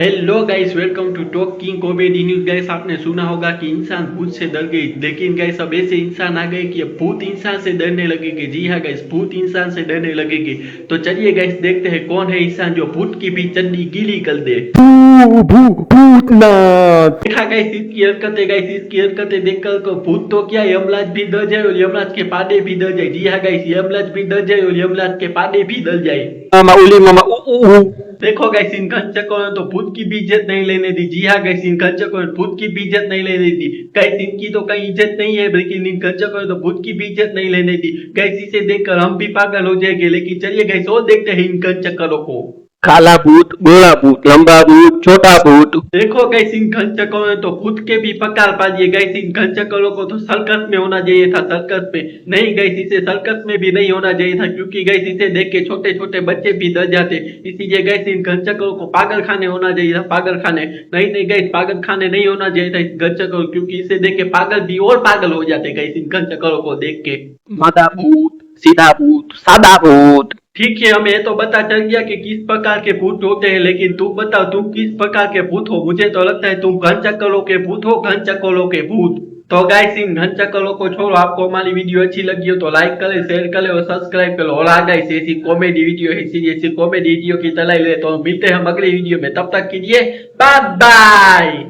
Hello guys, welcome to talk king comedy news. Guys, आपने सुना होगा कि इंसान भूत से डर गई, लेकिन गाइस अब ऐसे इंसान आ गए कि अब भूत इंसान से डरने लगेंगे। जी हाँ गाइस, भूत इंसान से डरने लगेंगे। तो चलिए गाइस, देखते हैं कौन है इंसान जो भूत की भी चड्डी गीली कर दे। भूतनाथ। देखा गाइस, इसकी हरकतें देखकर को भूत तो क्या, यमराज भी डर जाए और यमराज के पादे भी डर जाए। जी हाँ गाइस, यमराज भी डर जाए और यमराज के पादे भी डर जाए। मामा उली मामा देखो गाइस, इन खच्चकों ने तो भूत की भी इज्जत नहीं लेने दी। जी हाँ गाइस, इन खच्चकों ने भूत की भी इज्जत नहीं लेने दी। गाइस, इनकी तो कहीं इज्जत नहीं है, लेकिन इन खच्चकों ने तो भूत की भी इज्जत नहीं लेने दी। गाइस, इसे देखकर हम भी पागल हो जाएंगे। लेकिन चलिए गाइस, और देखते हैं इन खच्चकों को। काला भूत, गोरा भूत, लंबा भूत, छोटा भूत। देखो गाइस, इन खच्चकों ने तो भूत के भी प्रकार पा दिए। गाइस, इन खच्चकों को तो सर्कस में होना चाहिए था, सर्कस में नहीं। गाइस, इसे सर्कस में भी नहीं होना चाहिए था, क्योंकि गाइस इसे देख के छोटे छोटे बच्चे भी डर जाते। इसीलिए गाइस, इन खच्चकों को पागल खाने होना चाहिए था, पागल खाने। नहीं नहीं गाइस, पागल खाने नहीं होना चाहिए था इस खच्चकों को, क्योंकि इसे देख के पागल भी और पागल हो जाते। गाइस, इन खच्चकों को देख के। मादा भूत, सीधा भूत, सादा भूत। ठीक है, हमें तो पता चल गया कि किस प्रकार के भूत होते हैं, लेकिन तुम बताओ, तुम किस प्रकार के भूत हो। मुझे तो लगता है तुम घन चक्करों के भूत हो, घन चक्करों के भूत। तो गाइस, इन घन चक्करों को छोड़ो। आपको हमारी वीडियो अच्छी लगी हो तो लाइक करें, शेयर करें और सब्सक्राइब करो। और आ गाइस, ऐसी कॉमेडी वीडियो ऐसी कॉमेडी वीडियो की तलाई ले तो मिलते हैं हम अगली वीडियो में। तब तक के लिए बाय बाय।